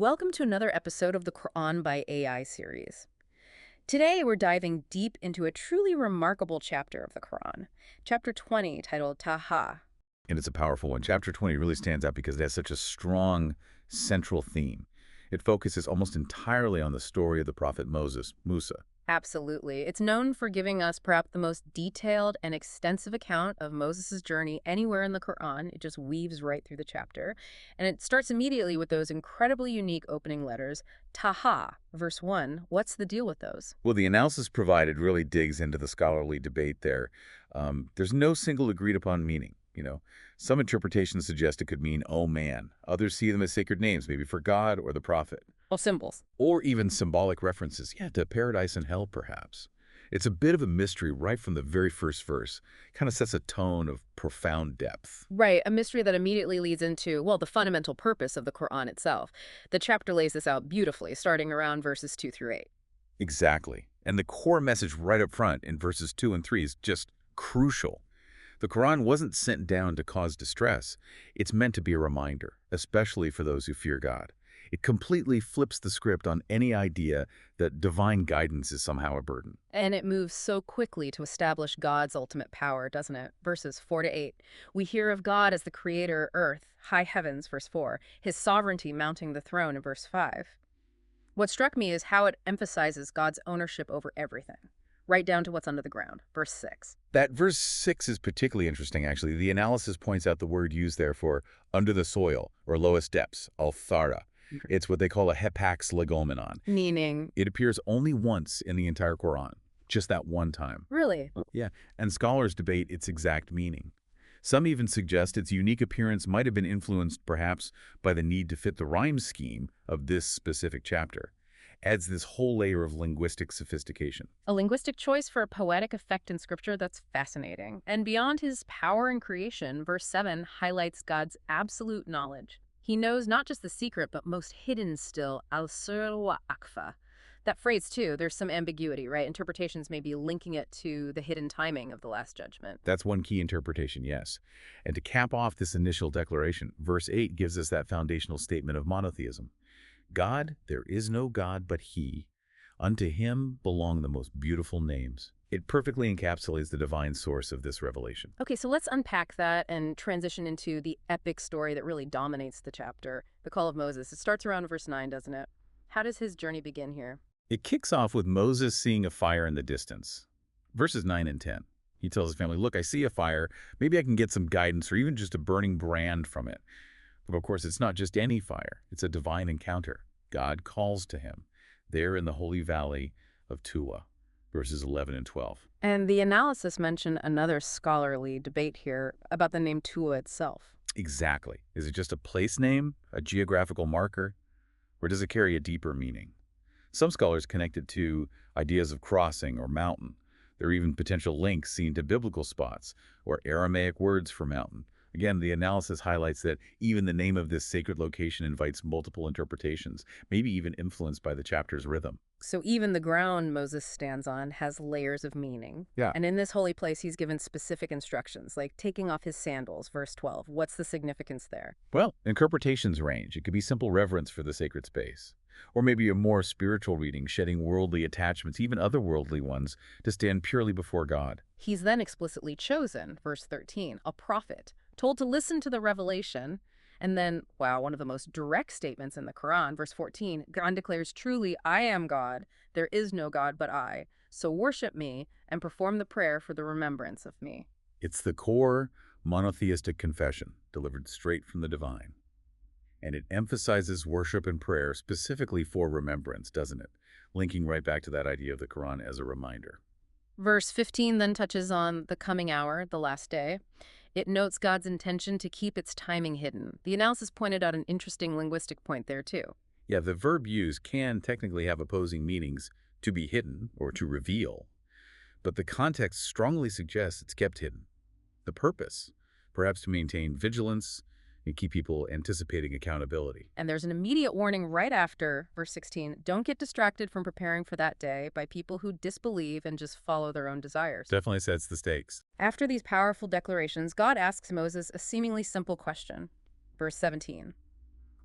welcome to another episode of the Quran by AI series. Today we're diving deep into a truly remarkable chapter of the Quran, chapter 20, titled Ta-Ha. And it's a powerful one. Chapter 20 really stands out because it has such a strong central theme. It focuses almost entirely on the story of the prophet Musa. Absolutely. It's known for giving us perhaps the most detailed and extensive account of Moses' journey anywhere in the Quran. It just weaves right through the chapter. And it starts immediately with those incredibly unique opening letters. Ta-Ha, verse 1. What's the deal with those? Well, the analysis provided really digs into the scholarly debate there. There's no single agreed upon meaning. Some interpretations suggest it could mean, oh man. Others see them as sacred names, maybe for God or the prophet. Well, symbols. Or even symbolic references, to paradise and hell, perhaps. It's a bit of a mystery right from the very first verse. Kind of sets a tone of profound depth. Right, a mystery that immediately leads into, well, the fundamental purpose of the Quran itself. The chapter lays this out beautifully, starting around verses 2 through 8. Exactly. And the core message right up front in verses 2 and 3 is just crucial. The Quran wasn't sent down to cause distress. It's meant to be a reminder, especially for those who fear God. It completely flips the script on any idea that divine guidance is somehow a burden. And it moves so quickly to establish God's ultimate power, doesn't it? Verses 4 to 8. We hear of God as the creator, earth, high heavens, verse 4. His sovereignty mounting the throne in verse 5. What struck me is how it emphasizes God's ownership over everything, right down to what's under the ground, verse 6. That verse 6 is particularly interesting, actually. The analysis points out the word used there for under the soil or lowest depths, al-thara. It's what they call a hepax legomenon. Meaning? It appears only once in the entire Quran, just that one time. Really? Yeah, and scholars debate its exact meaning. Some even suggest its unique appearance might have been influenced perhaps by the need to fit the rhyme scheme of this specific chapter. Adds this whole layer of linguistic sophistication. A linguistic choice for a poetic effect in Scripture that's fascinating. And beyond his power in creation, verse 7 highlights God's absolute knowledge. He knows not just the secret, but most hidden still, al-sir wa akfa. That phrase, too, there's some ambiguity, right? Interpretations may be linking it to the hidden timing of the Last Judgment. That's one key interpretation, yes. And to cap off this initial declaration, verse 8 gives us that foundational statement of monotheism. God, there is no God but He. Unto Him belong the most beautiful names. It perfectly encapsulates the divine source of this revelation. Okay, so let's unpack that and transition into the epic story that really dominates the chapter, the Call of Moses. It starts around verse 9, doesn't it? How does his journey begin here? It kicks off with Moses seeing a fire in the distance. Verses 9 and 10. He tells his family, look, I see a fire. Maybe I can get some guidance or even just a burning brand from it. But of course, it's not just any fire. It's a divine encounter. God calls to him there in the holy valley of Tuwa. Verses 11 and 12. And the analysis mentioned another scholarly debate here about the name Tuwa itself. Exactly. Is it just a place name, a geographical marker, or does it carry a deeper meaning? Some scholars connect it to ideas of crossing or mountain. There are even potential links seen to biblical spots or Aramaic words for mountain. Again, the analysis highlights that even the name of this sacred location invites multiple interpretations, maybe even influenced by the chapter's rhythm. So even the ground Moses stands on has layers of meaning. Yeah. And in this holy place, he's given specific instructions, like taking off his sandals, verse 12. What's the significance there? Well, interpretations range. It could be simple reverence for the sacred space, or maybe a more spiritual reading, shedding worldly attachments, even otherworldly ones, to stand purely before God. He's then explicitly chosen, verse 13, a prophet, told to listen to the revelation. And then, wow, one of the most direct statements in the Quran, verse 14, God declares, truly, I am God. There is no God but I. So worship me and perform the prayer for the remembrance of me. It's the core monotheistic confession delivered straight from the divine. And it emphasizes worship and prayer specifically for remembrance, doesn't it? Linking right back to that idea of the Quran as a reminder. Verse 15 then touches on the coming hour, the last day. It notes God's intention to keep its timing hidden. The analysis pointed out an interesting linguistic point there, too. Yeah, the verb used can technically have opposing meanings, to be hidden or to reveal. But the context strongly suggests it's kept hidden. The purpose, perhaps to maintain vigilance and keep people anticipating accountability. And there's an immediate warning right after, verse 16, don't get distracted from preparing for that day by people who disbelieve and just follow their own desires. Definitely sets the stakes. After these powerful declarations, God asks Moses a seemingly simple question. Verse 17,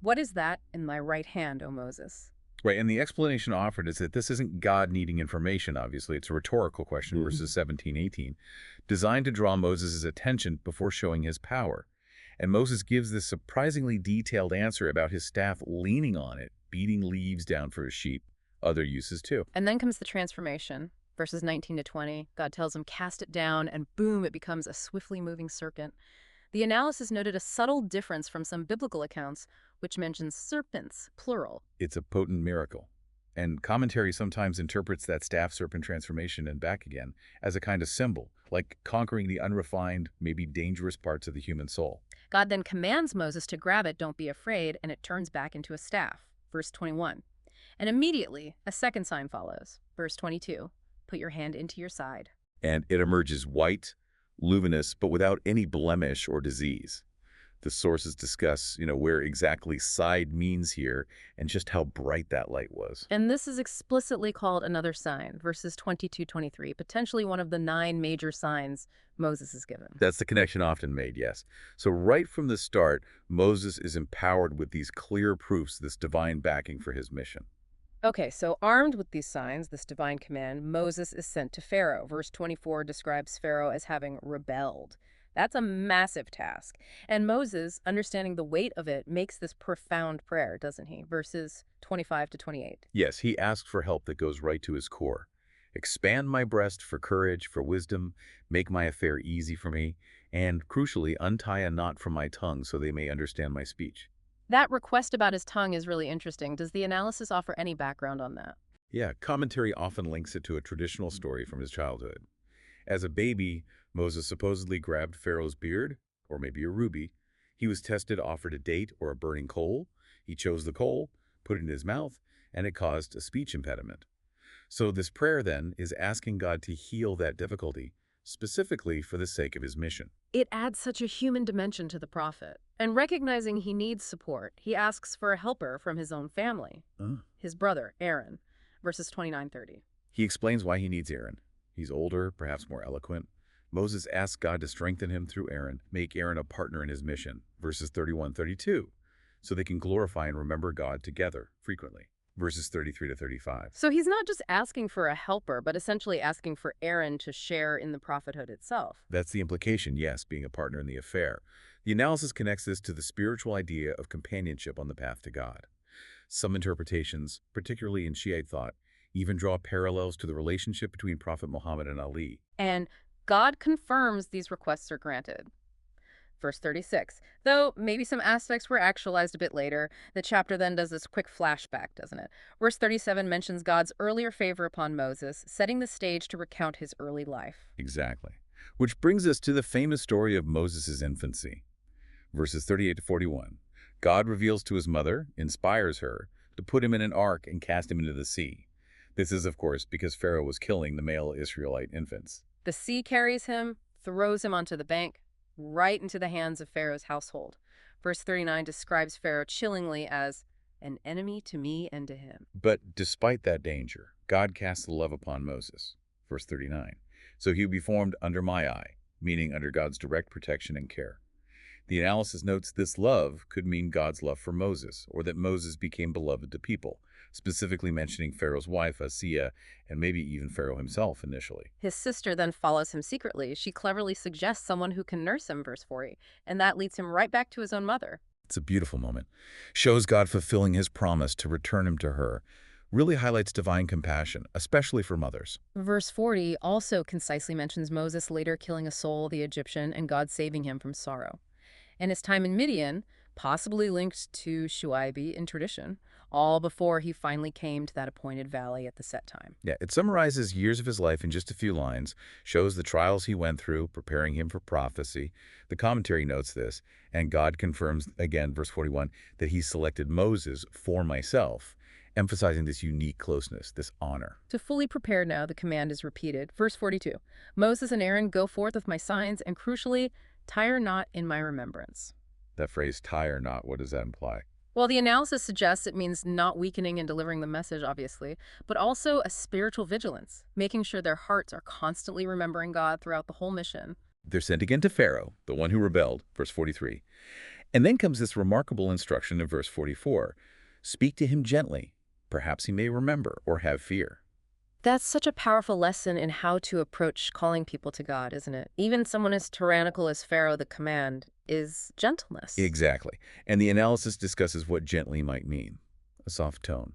What is that in thy right hand, O Moses? Right, and the explanation offered is that this isn't God needing information, obviously. It's a rhetorical question, verses 17, 18, designed to draw Moses' attention before showing his power. And Moses gives this surprisingly detailed answer about his staff leaning on it, beating leaves down for his sheep. Other uses, too. And then comes the transformation. Verses 19 to 20, God tells him, cast it down, and boom, it becomes a swiftly moving serpent. The analysis noted a subtle difference from some biblical accounts, which mentions serpents, plural. It's a potent miracle. And commentary sometimes interprets that staff serpent transformation and back again as a kind of symbol, like conquering the unrefined, maybe dangerous parts of the human soul. God then commands Moses to grab it, don't be afraid, and it turns back into a staff. Verse 21. And immediately, a second sign follows. Verse 22. Put your hand into your side. And it emerges white, luminous, but without any blemish or disease. The sources discuss, where exactly side means here and just how bright that light was. And this is explicitly called another sign, verses 22-23, potentially one of the 9 major signs Moses is given. That's the connection often made, yes. So right from the start, Moses is empowered with these clear proofs, this divine backing for his mission. Okay, so armed with these signs, this divine command, Moses is sent to Pharaoh. Verse 24 describes Pharaoh as having rebelled. That's a massive task. And Moses, understanding the weight of it, makes this profound prayer, doesn't he? Verses 25-28. Yes, he asks for help that goes right to his core. Expand my breast for courage, for wisdom, make my affair easy for me, and, crucially, untie a knot from my tongue so they may understand my speech. That request about his tongue is really interesting. Does the analysis offer any background on that? Yeah, commentary often links it to a traditional story from his childhood. As a baby, Moses supposedly grabbed Pharaoh's beard, or maybe a ruby. He was tested, offered a date or a burning coal. He chose the coal, put it in his mouth, and it caused a speech impediment. So this prayer, then, is asking God to heal that difficulty, specifically for the sake of his mission. It adds such a human dimension to the prophet. And recognizing he needs support, he asks for a helper from his own family, his brother, Aaron, verses 29-30. He explains why he needs Aaron. He's older, perhaps more eloquent. Moses asks God to strengthen him through Aaron, make Aaron a partner in his mission, verses 31-32, so they can glorify and remember God together frequently, verses 33-35. So he's not just asking for a helper, but essentially asking for Aaron to share in the prophethood itself. That's the implication, yes, being a partner in the affair. The analysis connects this to the spiritual idea of companionship on the path to God. Some interpretations, particularly in Shiite thought, even draw parallels to the relationship between Prophet Muhammad and Ali. And God confirms these requests are granted. Verse 36. Though maybe some aspects were actualized a bit later, the chapter then does this quick flashback, doesn't it? Verse 37 mentions God's earlier favor upon Moses, setting the stage to recount his early life. Exactly. Which brings us to the famous story of Moses' infancy. Verses 38-41. God reveals to his mother, inspires her, to put him in an ark and cast him into the sea. This is, of course, because Pharaoh was killing the male Israelite infants. The sea carries him, throws him onto the bank, right into the hands of Pharaoh's household. Verse 39 describes Pharaoh chillingly as an enemy to me and to him. But despite that danger, God casts the love upon Moses. Verse 39. So he will be formed under my eye, meaning under God's direct protection and care. The analysis notes this love could mean God's love for Moses, or that Moses became beloved to people, specifically mentioning Pharaoh's wife, Asiya, and maybe even Pharaoh himself initially. His sister then follows him secretly. She cleverly suggests someone who can nurse him, verse 40, and that leads him right back to his own mother. It's a beautiful moment. Shows God fulfilling his promise to return him to her. Really highlights divine compassion, especially for mothers. Verse 40 also concisely mentions Moses later killing a soul, the Egyptian, and God saving him from sorrow. And his time in Midian, possibly linked to Shuaibi in tradition, all before he finally came to that appointed valley at the set time. Yeah, it summarizes years of his life in just a few lines, shows the trials he went through, preparing him for prophecy. The commentary notes this, and God confirms, again, verse 41, that he selected Moses for myself, emphasizing this unique closeness, this honor. To fully prepare now, the command is repeated. Verse 42, Moses and Aaron go forth with my signs, and crucially, tire not in my remembrance. That phrase, tire not, what does that imply? Well, the analysis suggests it means not weakening in delivering the message, obviously, but also a spiritual vigilance, making sure their hearts are constantly remembering God throughout the whole mission. They're sent again to Pharaoh, the one who rebelled, verse 43. And then comes this remarkable instruction in verse 44. Speak to him gently. Perhaps he may remember or have fear. That's such a powerful lesson in how to approach calling people to God, isn't it? Even someone as tyrannical as Pharaoh, the command is gentleness. Exactly. And the analysis discusses what gently might mean. A soft tone.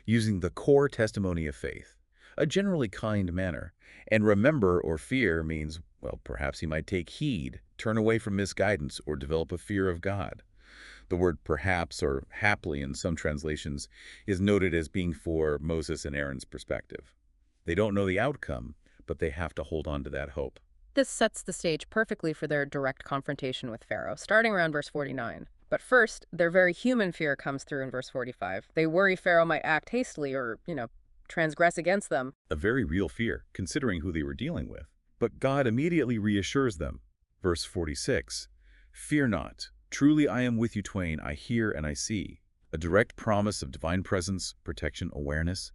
Using the core testimony of faith. A generally kind manner. And remember or fear means, well, perhaps he might take heed, turn away from misguidance, or develop a fear of God. The word perhaps or haply in some translations is noted as being for Moses and Aaron's perspective. They don't know the outcome, but they have to hold on to that hope. This sets the stage perfectly for their direct confrontation with Pharaoh, starting around verse 49. But first, their very human fear comes through in verse 45. They worry Pharaoh might act hastily or, transgress against them. A very real fear, considering who they were dealing with. But God immediately reassures them. Verse 46, Fear not. Truly I am with you twain. I hear and I see. A direct promise of divine presence, protection, awareness.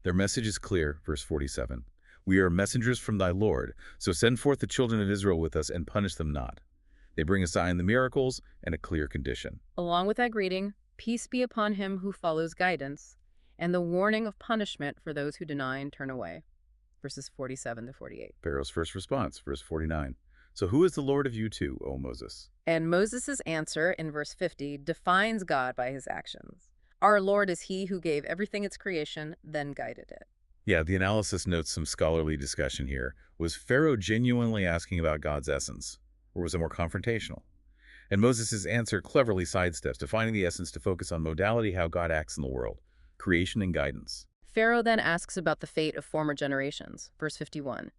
Their message is clear, verse 47. We are messengers from thy Lord, so send forth the children of Israel with us and punish them not. They bring a sign the miracles and a clear condition. Along with that greeting, peace be upon him who follows guidance, and the warning of punishment for those who deny and turn away. Verses 47 to 48. Pharaoh's first response, verse 49. So who is the Lord of you two, O Moses? And Moses' answer in verse 50 defines God by his actions. Our Lord is he who gave everything its creation, then guided it. Yeah, the analysis notes some scholarly discussion here. Was Pharaoh genuinely asking about God's essence, or was it more confrontational? And Moses' answer cleverly sidesteps, defining the essence to focus on modality, how God acts in the world, creation and guidance. Pharaoh then asks about the fate of former generations, verse 51.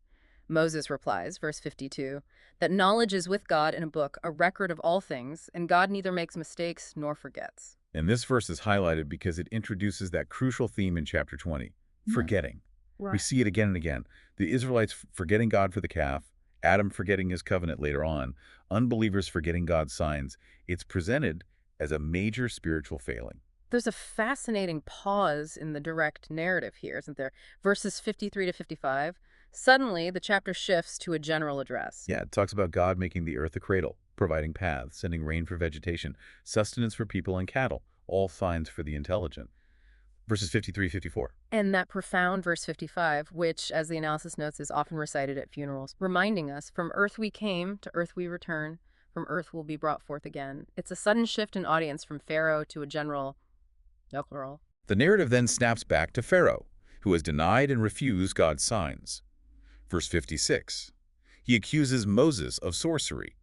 Moses replies, verse 52, that knowledge is with God in a book, a record of all things, and God neither makes mistakes nor forgets. And this verse is highlighted because it introduces that crucial theme in chapter 20, forgetting. Right. We see it again and again. The Israelites forgetting God for the calf, Adam forgetting his covenant later on, unbelievers forgetting God's signs. It's presented as a major spiritual failing. There's a fascinating pause in the direct narrative here, isn't there? Verses 53 to 55. Suddenly, the chapter shifts to a general address. Yeah, it talks about God making the earth a cradle, providing paths, sending rain for vegetation, sustenance for people and cattle, all signs for the intelligent. Verses 53, 54. And that profound verse 55, which, as the analysis notes, is often recited at funerals, reminding us, from earth we came, to earth we return, from earth will be brought forth again. It's a sudden shift in audience from Pharaoh to a general. The narrative then snaps back to Pharaoh, who has denied and refused God's signs. Verse 56. He accuses Moses of sorcery,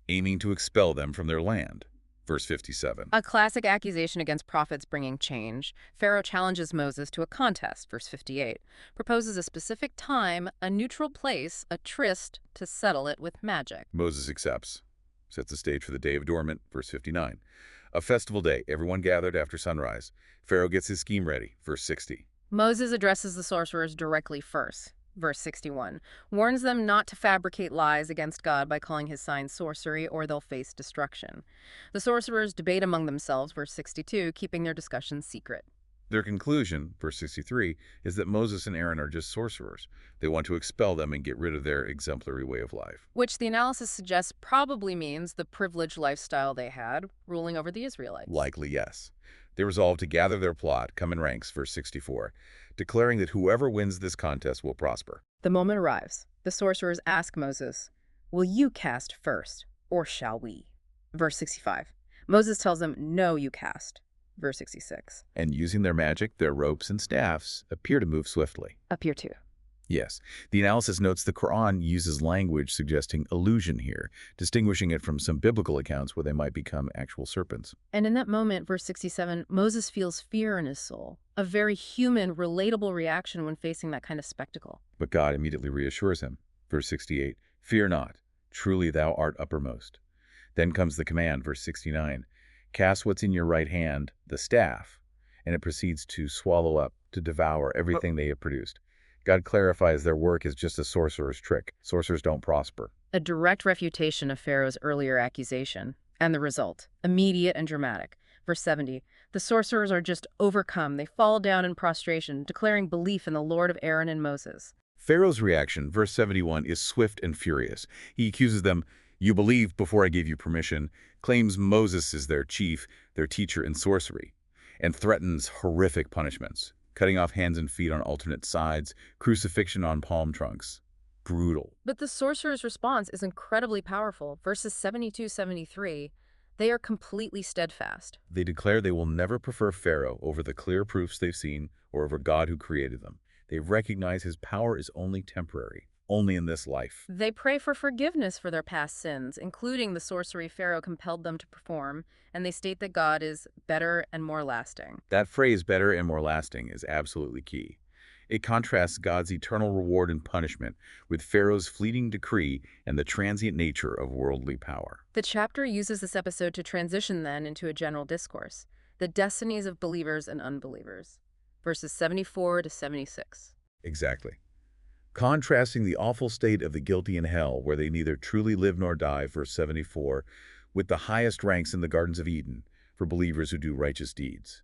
aiming to expel them from their land. Verse 57. A classic accusation against prophets bringing change. Pharaoh challenges Moses to a contest, verse 58, proposes a specific time, a neutral place, a tryst to settle it with magic. Moses accepts, sets the stage for the Day of Adornment, verse 59. A festival day, everyone gathered after sunrise. Pharaoh gets his scheme ready, verse 60. Moses addresses the sorcerers directly first, verse 61, warns them not to fabricate lies against God by calling his sign sorcery, or they'll face destruction. The sorcerers debate among themselves, verse 62, keeping their discussions secret. Their conclusion, verse 63, is that Moses and Aaron are just sorcerers. They want to expel them and get rid of their exemplary way of life. Which the analysis suggests probably means the privileged lifestyle they had, ruling over the Israelites. Likely, yes. They resolve to gather their plot, come in ranks, verse 64, declaring that whoever wins this contest will prosper. The moment arrives. The sorcerers ask Moses, "Will you cast first, or shall we?" Verse 65. Moses tells them, "No, you cast." Verse 66. And using their magic, their ropes and staffs appear to move swiftly. Appear to. Yes. The analysis notes the Quran uses language suggesting illusion here, distinguishing it from some biblical accounts where they might become actual serpents. And in that moment, verse 67, Moses feels fear in his soul, a very human, relatable reaction when facing that kind of spectacle. But God immediately reassures him. Verse 68, Fear not, truly thou art uppermost. Then comes the command, verse 69, Cast what's in your right hand, the staff, and it proceeds to swallow up, to devour everything they have produced. God clarifies their work is just a sorcerer's trick. Sorcerers don't prosper. A direct refutation of Pharaoh's earlier accusation. And the result, immediate and dramatic. Verse 70, the sorcerers are just overcome. They fall down in prostration, declaring belief in the Lord of Aaron and Moses. Pharaoh's reaction, verse 71, is swift and furious. He accuses them, You believed before I gave you permission, claims Moses is their chief, their teacher in sorcery, and threatens horrific punishments, cutting off hands and feet on alternate sides, crucifixion on palm trunks. Brutal. But the sorcerer's response is incredibly powerful. Verses 72-73, they are completely steadfast. They declare they will never prefer Pharaoh over the clear proofs they've seen or over God who created them. They recognize his power is only temporary, only in this life. They pray for forgiveness for their past sins, including the sorcery Pharaoh compelled them to perform, and they state that God is better and more lasting. That phrase, better and more lasting, is absolutely key. It contrasts God's eternal reward and punishment with Pharaoh's fleeting decree and the transient nature of worldly power. The chapter uses this episode to transition then into a general discourse, the destinies of believers and unbelievers. Verses 74-76. Exactly. Contrasting the awful state of the guilty in hell, where they neither truly live nor die, verse 74, with the highest ranks in the gardens of Eden for believers who do righteous deeds.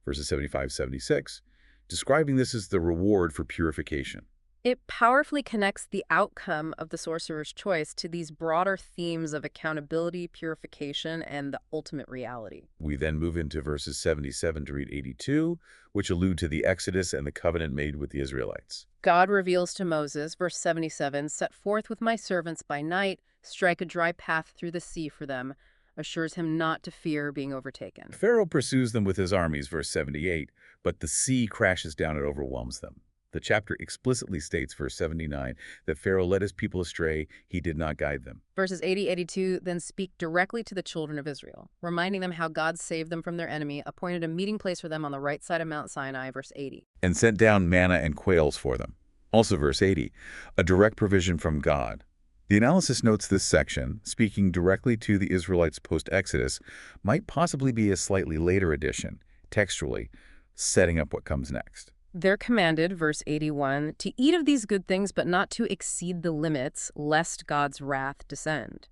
Verses 75-76, describing this as the reward for purification. It powerfully connects the outcome of the sorcerer's choice to these broader themes of accountability, purification, and the ultimate reality. We then move into verses 77 to read 82, which allude to the Exodus and the covenant made with the Israelites. God reveals to Moses, verse 77, "Set forth with my servants by night, strike a dry path through the sea for them," assures him not to fear being overtaken. Pharaoh pursues them with his armies, verse 78, but the sea crashes down and overwhelms them. The chapter explicitly states, verse 79, that Pharaoh led his people astray, he did not guide them. Verses 80-82 then speak directly to the children of Israel, reminding them how God saved them from their enemy, appointed a meeting place for them on the right side of Mount Sinai, verse 80. And sent down manna and quails for them. Also verse 80, a direct provision from God. The analysis notes this section, speaking directly to the Israelites post-Exodus, might possibly be a slightly later addition, textually, setting up what comes next. They're commanded, verse 81, to eat of these good things, but not to exceed the limits, lest God's wrath descend.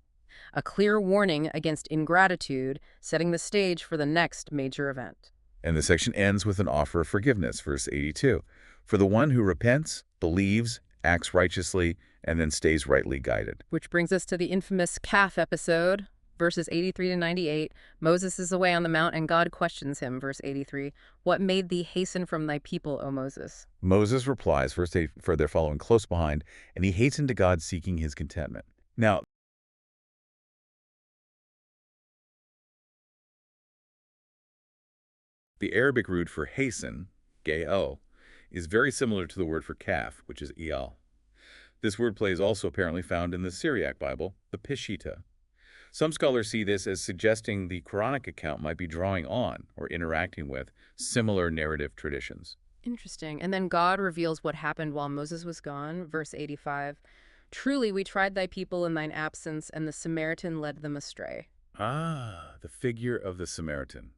A clear warning against ingratitude, setting the stage for the next major event. And the section ends with an offer of forgiveness, verse 82. For the one who repents, believes, acts righteously, and then stays rightly guided. Which brings us to the infamous calf episode, verses 83-98. Moses is away on the mount, and God questions him, verse 83. What made thee hasten from thy people, O Moses? Moses replies, verse 8, for they're following close behind, and he hastened to God seeking his contentment. Now, the Arabic root for hasten, ga'al, is very similar to the word for calf, which is iyal. This wordplay is also apparently found in the Syriac Bible, the Peshitta. Some scholars see this as suggesting the Quranic account might be drawing on or interacting with similar narrative traditions. Interesting. And then God reveals what happened while Moses was gone, verse 85. Truly we tried thy people in thine absence, and the Samaritan led them astray. Ah, the figure of the Samaritan.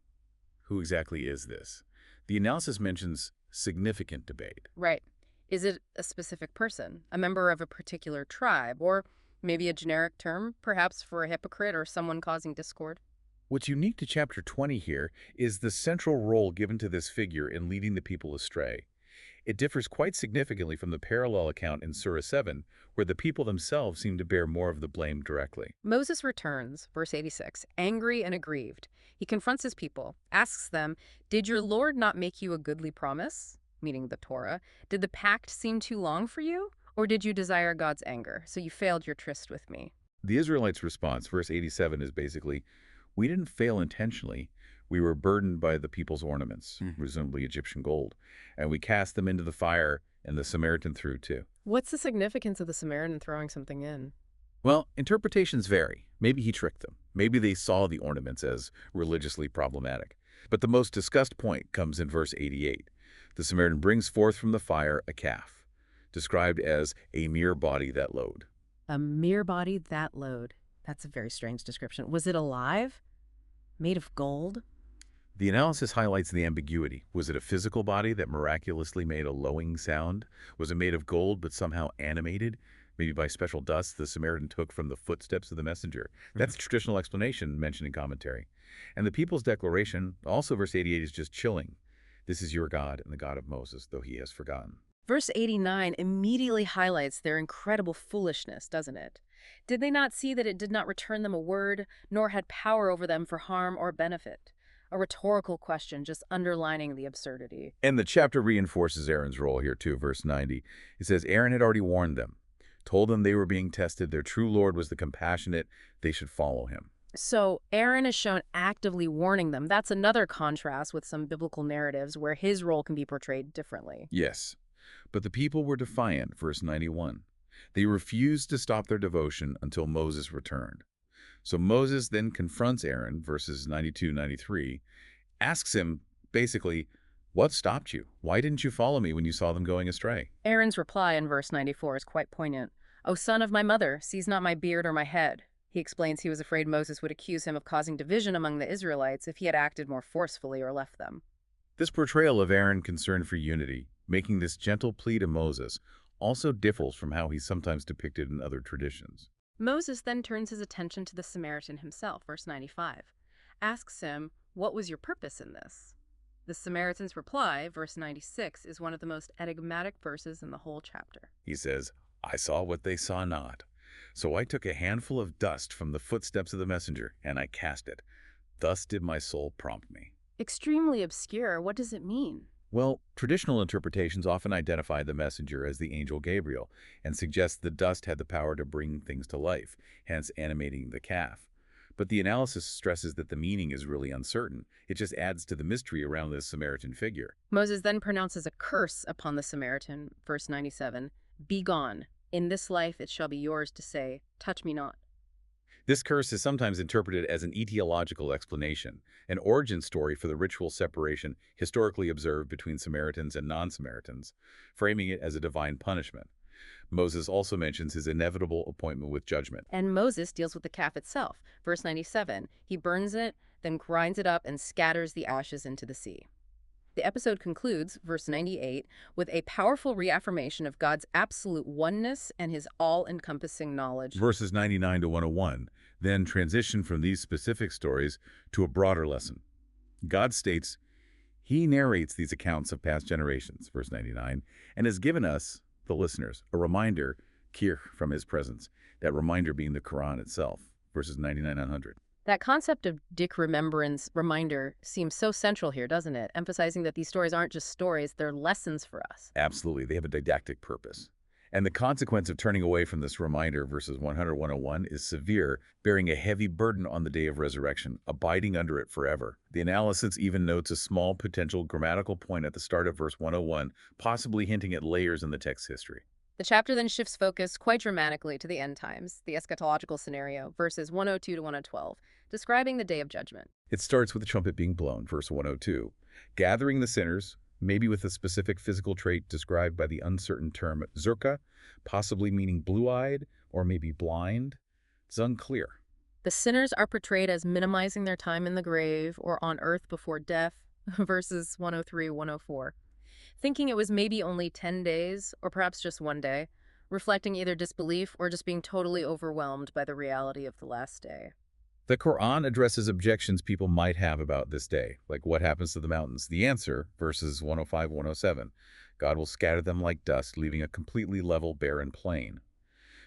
Who exactly is this? The analysis mentions significant debate. Right. Is it a specific person, a member of a particular tribe, or maybe a generic term, perhaps for a hypocrite or someone causing discord? What's unique to chapter 20 here is the central role given to this figure in leading the people astray. It differs quite significantly from the parallel account in Surah 7, where the people themselves seem to bear more of the blame directly. Moses returns, verse 86, angry and aggrieved. He confronts his people, asks them, "Did your Lord not make you a goodly promise?" Meaning the Torah. "Did the pact seem too long for you? Or did you desire God's anger, so you failed your tryst with me?" The Israelites' response, verse 87, is basically, we didn't fail intentionally. We were burdened by the people's ornaments, presumably Egyptian gold, and we cast them into the fire, and the Samaritan threw too. What's the significance of the Samaritan throwing something in? Well, interpretations vary. Maybe he tricked them. Maybe they saw the ornaments as religiously problematic. But the most discussed point comes in verse 88. The Samaritan brings forth from the fire a calf, described as a mere body that load. A mere body that load. That's a very strange description. Was it alive? Made of gold? The analysis highlights the ambiguity. Was it a physical body that miraculously made a lowing sound? Was it made of gold but somehow animated? Maybe by special dust the Samaritan took from the footsteps of the messenger. That's the traditional explanation mentioned in commentary. And the people's declaration, also verse 88, is just chilling. This is your God and the God of Moses, though he has forgotten. Verse 89 immediately highlights their incredible foolishness, doesn't it? Did they not see that it did not return them a word, nor had power over them for harm or benefit? A rhetorical question just underlining the absurdity. And the chapter reinforces Aaron's role here too, verse 90. It says, Aaron had already warned them, told them they were being tested, their true Lord was the compassionate, they should follow him. So Aaron is shown actively warning them. That's another contrast with some biblical narratives where his role can be portrayed differently. Yes, but the people were defiant, verse 91. They refused to stop their devotion until Moses returned. So Moses then confronts Aaron, verses 92-93, asks him, basically, what stopped you? Why didn't you follow me when you saw them going astray? Aaron's reply in verse 94 is quite poignant. "O son of my mother, seize not my beard or my head." He explains he was afraid Moses would accuse him of causing division among the Israelites if he had acted more forcefully or left them. This portrayal of Aaron concerned for unity, making this gentle plea to Moses, also differs from how he's sometimes depicted in other traditions. Moses then turns his attention to the Samaritan himself, verse 95. Asks him, "What was your purpose in this?" The Samaritan's reply, verse 96, is one of the most enigmatic verses in the whole chapter. He says, I saw what they saw not. So I took a handful of dust from the footsteps of the messenger, and I cast it. Thus did my soul prompt me. Extremely obscure. What does it mean? Well, traditional interpretations often identify the messenger as the angel Gabriel and suggest the dust had the power to bring things to life, hence animating the calf. But the analysis stresses that the meaning is really uncertain. It just adds to the mystery around this Samaritan figure. Moses then pronounces a curse upon the Samaritan, verse 97. "Be gone. In this life it shall be yours to say, 'Touch me not.'" This curse is sometimes interpreted as an etiological explanation, an origin story for the ritual separation historically observed between Samaritans and non-Samaritans, framing it as a divine punishment. Moses also mentions his inevitable appointment with judgment. And Moses deals with the calf itself. Verse 97, he burns it, then grinds it up and scatters the ashes into the sea. The episode concludes, verse 98, with a powerful reaffirmation of God's absolute oneness and his all-encompassing knowledge. Verses 99 to 101 then transition from these specific stories to a broader lesson. God states, He narrates these accounts of past generations, verse 99, and has given us, the listeners, a reminder, kir, from his presence, that reminder being the Quran itself, verses 99 and 100. That concept of remembrance, reminder, seems so central here, doesn't it? Emphasizing that these stories aren't just stories, they're lessons for us. Absolutely, they have a didactic purpose. And the consequence of turning away from this reminder, verses 100-101, is severe, bearing a heavy burden on the day of resurrection, abiding under it forever. The analysis even notes a small potential grammatical point at the start of verse 101, possibly hinting at layers in the text's history. The chapter then shifts focus quite dramatically to the end times, the eschatological scenario, verses 102 to 112, describing the day of judgment. It starts with the trumpet being blown, verse 102, gathering the sinners, maybe with a specific physical trait described by the uncertain term zurka, possibly meaning blue-eyed or maybe blind. It's unclear. The sinners are portrayed as minimizing their time in the grave or on earth before death, verses 103-104, thinking it was maybe only 10 days or perhaps just one day, reflecting either disbelief or just being totally overwhelmed by the reality of the last day. The Quran addresses objections people might have about this day, like what happens to the mountains. The answer, verses 105-107, God will scatter them like dust, leaving a completely level, barren plain.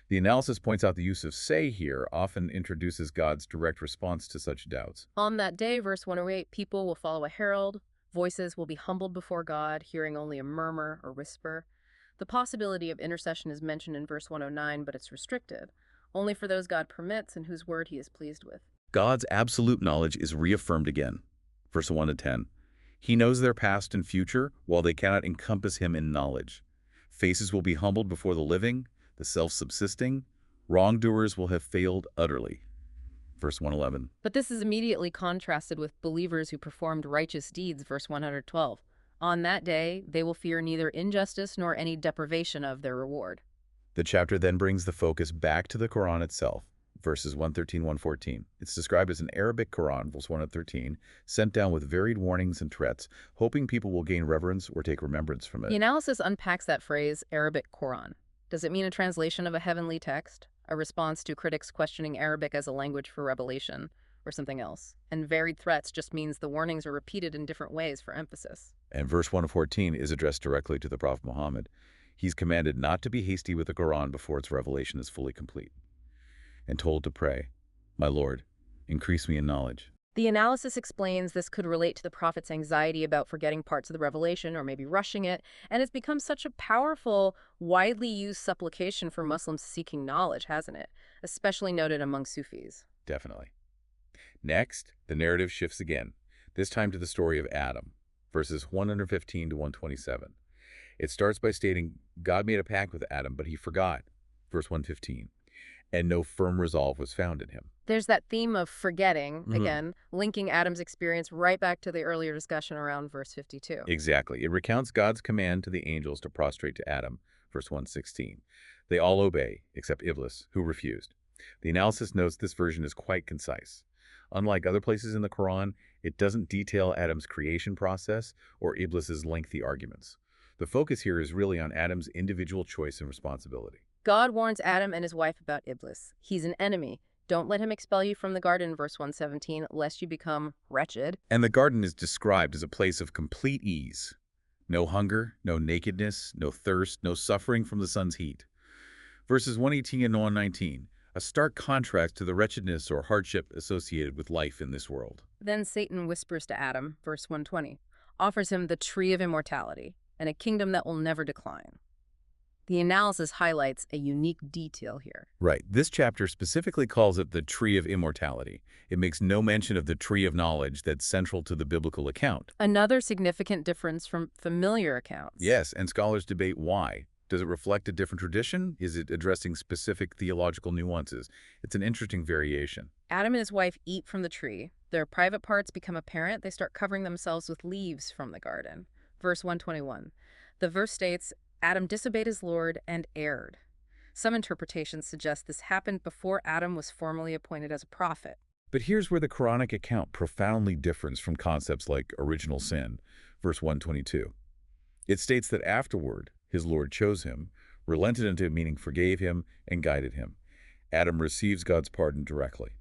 The analysis points out the use of say here often introduces God's direct response to such doubts. On that day, verse 108, people will follow a herald, voices will be humbled before God, hearing only a murmur or whisper. The possibility of intercession is mentioned in verse 109, but it's restricted, only for those God permits and whose word he is pleased with. God's absolute knowledge is reaffirmed again. Verse 1 to 10. He knows their past and future, while they cannot encompass him in knowledge. Faces will be humbled before the living, the self-subsisting. Wrongdoers will have failed utterly. Verse 111. But this is immediately contrasted with believers who performed righteous deeds, verse 112. On that day, they will fear neither injustice nor any deprivation of their reward. The chapter then brings the focus back to the Quran itself, verses 113-114. It's described as an Arabic Quran, verse 113, sent down with varied warnings and threats, hoping people will gain reverence or take remembrance from it. The analysis unpacks that phrase, Arabic Quran. Does it mean a translation of a heavenly text, a response to critics questioning Arabic as a language for revelation, or something else? And varied threats just means the warnings are repeated in different ways for emphasis. And verse 114 is addressed directly to the Prophet Muhammad. He's commanded not to be hasty with the Quran before its revelation is fully complete. and told to pray, "My Lord, increase me in knowledge." The analysis explains this could relate to the prophet's anxiety about forgetting parts of the revelation or maybe rushing it, and it's become such a powerful, widely used supplication for Muslims seeking knowledge, hasn't it? Especially noted among Sufis. Definitely. Next, the narrative shifts again, this time to the story of Adam, verses 115 to 127. It starts by stating God made a pact with Adam, but he forgot, verse 115, and no firm resolve was found in him. There's that theme of forgetting, Mhm. again, linking Adam's experience right back to the earlier discussion around verse 52. Exactly. It recounts God's command to the angels to prostrate to Adam, verse 116. They all obey, except Iblis, who refused. The analysis notes this version is quite concise. Unlike other places in the Quran, it doesn't detail Adam's creation process or Iblis's lengthy arguments. The focus here is really on Adam's individual choice and responsibility. God warns Adam and his wife about Iblis. He's an enemy. Don't let him expel you from the garden, verse 117, lest you become wretched. And the garden is described as a place of complete ease. No hunger, no nakedness, no thirst, no suffering from the sun's heat. Verses 118 and 119, a stark contrast to the wretchedness or hardship associated with life in this world. Then Satan whispers to Adam, verse 120, offers him the tree of immortality and a kingdom that will never decline. The analysis highlights a unique detail here. Right. This chapter specifically calls it the tree of immortality. It makes no mention of the tree of knowledge that's central to the biblical account. Another significant difference from familiar accounts. Yes, and scholars debate why. Does it reflect a different tradition? Is it addressing specific theological nuances? It's an interesting variation. Adam and his wife eat from the tree. Their private parts become apparent. They start covering themselves with leaves from the garden. Verse 121. The verse states, Adam disobeyed his Lord and erred. Some interpretations suggest this happened before Adam was formally appointed as a prophet. But here's where the Quranic account profoundly differs from concepts like original sin, verse 122. It states that afterward, his Lord chose him, relented unto him, meaning forgave him, and guided him. Adam receives God's pardon directly.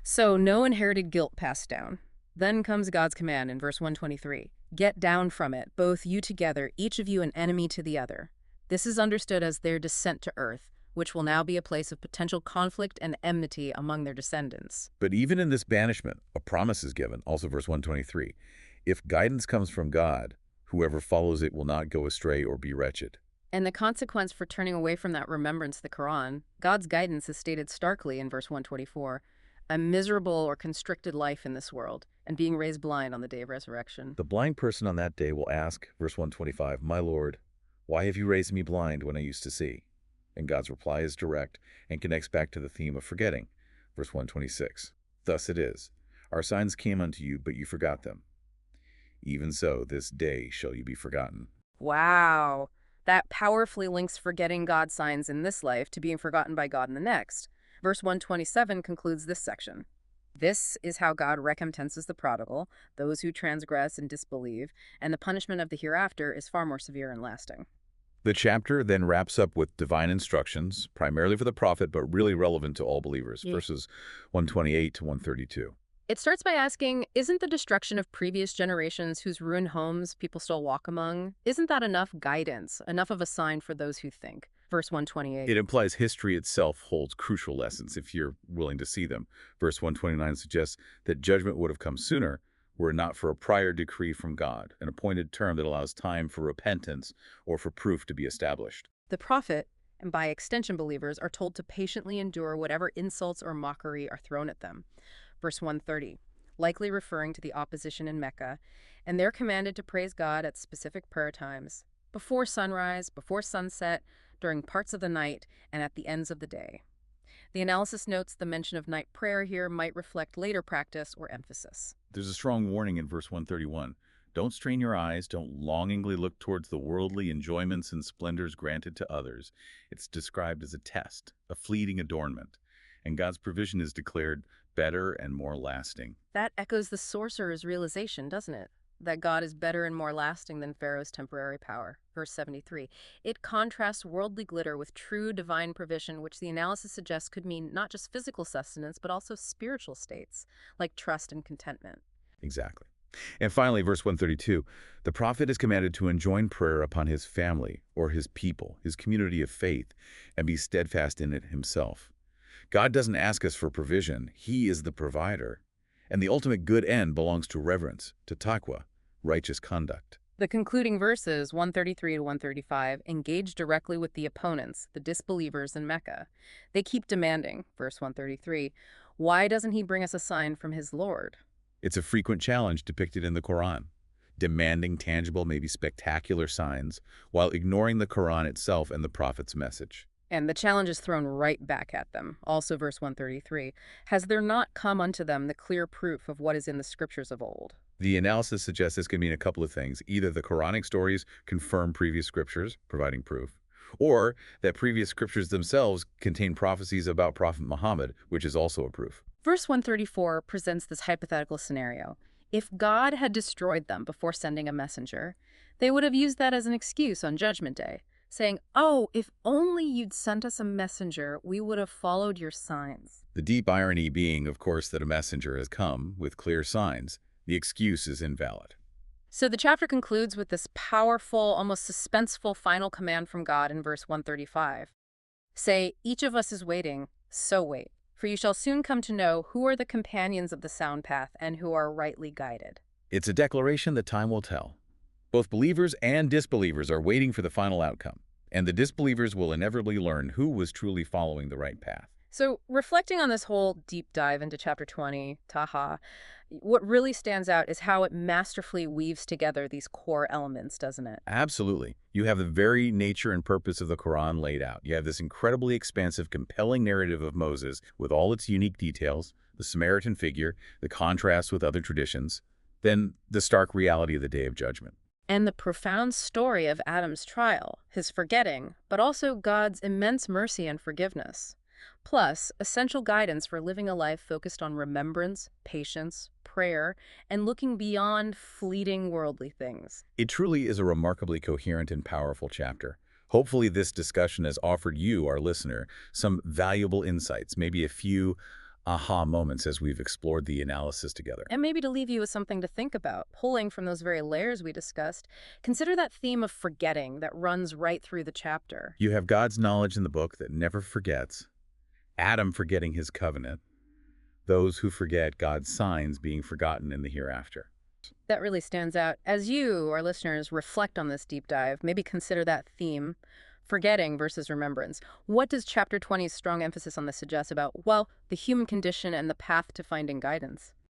So no inherited guilt passed down. Then comes God's command in verse 123. Get down from it, both you together, each of you an enemy to the other. This is understood as their descent to earth, which will now be a place of potential conflict and enmity among their descendants. But even in this banishment, a promise is given, also verse 123. If guidance comes from God, whoever follows it will not go astray or be wretched. And the consequence for turning away from that remembrance, the Quran, God's guidance is stated starkly in verse 124. A miserable or constricted life in this world, and being raised blind on the day of resurrection. The blind person on that day will ask, verse 125, My Lord, why have you raised me blind when I used to see? And God's reply is direct and connects back to the theme of forgetting, verse 126. Thus it is, our signs came unto you, but you forgot them. Even so, this day shall you be forgotten. Wow. That powerfully links forgetting God's signs in this life to being forgotten by God in the next. Verse 127 concludes this section. This is how God recompenses the prodigal, those who transgress and disbelieve, and the punishment of the hereafter is far more severe and lasting. The chapter then wraps up with divine instructions, primarily for the prophet, but really relevant to all believers, verses 128 to 132. It starts by asking, isn't the destruction of previous generations whose ruined homes people still walk among, isn't that enough guidance, enough of a sign for those who think? Verse 128. It implies history itself holds crucial lessons if you're willing to see them. Verse 129 suggests that judgment would have come sooner were it not for a prior decree from God, an appointed term that allows time for repentance or for proof to be established. The prophet, and by extension believers, are told to patiently endure whatever insults or mockery are thrown at them. Verse 130, likely referring to the opposition in Mecca, and they're commanded to praise God at specific prayer times, before sunrise, before sunset, during parts of the night, and at the ends of the day. The analysis notes the mention of night prayer here might reflect later practice or emphasis. There's a strong warning in verse 131. Don't strain your eyes, don't longingly look towards the worldly enjoyments and splendors granted to others. It's described as a test, a fleeting adornment, and God's provision is declared better and more lasting. That echoes the sorcerer's realization, doesn't it? That God is better and more lasting than Pharaoh's temporary power. Verse 73. It contrasts worldly glitter with true divine provision, which the analysis suggests could mean not just physical sustenance, but also spiritual states, like trust and contentment. Exactly. And finally, verse 132, the prophet is commanded to enjoin prayer upon his family or his people, his community of faith, and be steadfast in it himself. God doesn't ask us for provision. He is the provider. And the ultimate good end belongs to reverence, to taqwa, righteous conduct. The concluding verses, 133 to 135, engage directly with the opponents, the disbelievers in Mecca. They keep demanding, verse 133, why doesn't he bring us a sign from his Lord? It's a frequent challenge depicted in the Quran, demanding tangible, maybe spectacular signs, while ignoring the Quran itself and the Prophet's message. And the challenge is thrown right back at them. Also, verse 133, has there not come unto them the clear proof of what is in the scriptures of old? The analysis suggests this can mean a couple of things. Either the Quranic stories confirm previous scriptures, providing proof, or that previous scriptures themselves contain prophecies about Prophet Muhammad, which is also a proof. Verse 134 presents this hypothetical scenario. If God had destroyed them before sending a messenger, they would have used that as an excuse on Judgment Day, saying, oh, if only you'd sent us a messenger, we would have followed your signs. The deep irony being, of course, that a messenger has come with clear signs. The excuse is invalid. So the chapter concludes with this powerful, almost suspenseful final command from God in verse 135. Say, each of us is waiting, so wait, for you shall soon come to know who are the companions of the sound path and who are rightly guided. It's a declaration that time will tell. Both believers and disbelievers are waiting for the final outcome, and the disbelievers will inevitably learn who was truly following the right path. So reflecting on this whole deep dive into chapter 20, Ta-Ha, what really stands out is how it masterfully weaves together these core elements, doesn't it? Absolutely. You have the very nature and purpose of the Quran laid out. You have this incredibly expansive, compelling narrative of Moses with all its unique details, the Samaritan figure, the contrast with other traditions, then the stark reality of the Day of Judgment. And the profound story of Adam's trial, his forgetting, but also God's immense mercy and forgiveness. Plus, essential guidance for living a life focused on remembrance, patience, prayer, and looking beyond fleeting worldly things. It truly is a remarkably coherent and powerful chapter. Hopefully this discussion has offered you, our listener, some valuable insights, maybe a few aha moments as we've explored the analysis together. And maybe to leave you with something to think about, pulling from those very layers we discussed, consider that theme of forgetting that runs right through the chapter. You have God's knowledge in the book that never forgets, Adam forgetting his covenant, those who forget God's signs being forgotten in the hereafter. That really stands out. As you, our listeners, reflect on this deep dive, maybe consider that theme, forgetting versus remembrance. What does chapter 20's strong emphasis on this suggest about, well, the human condition and the path to finding guidance?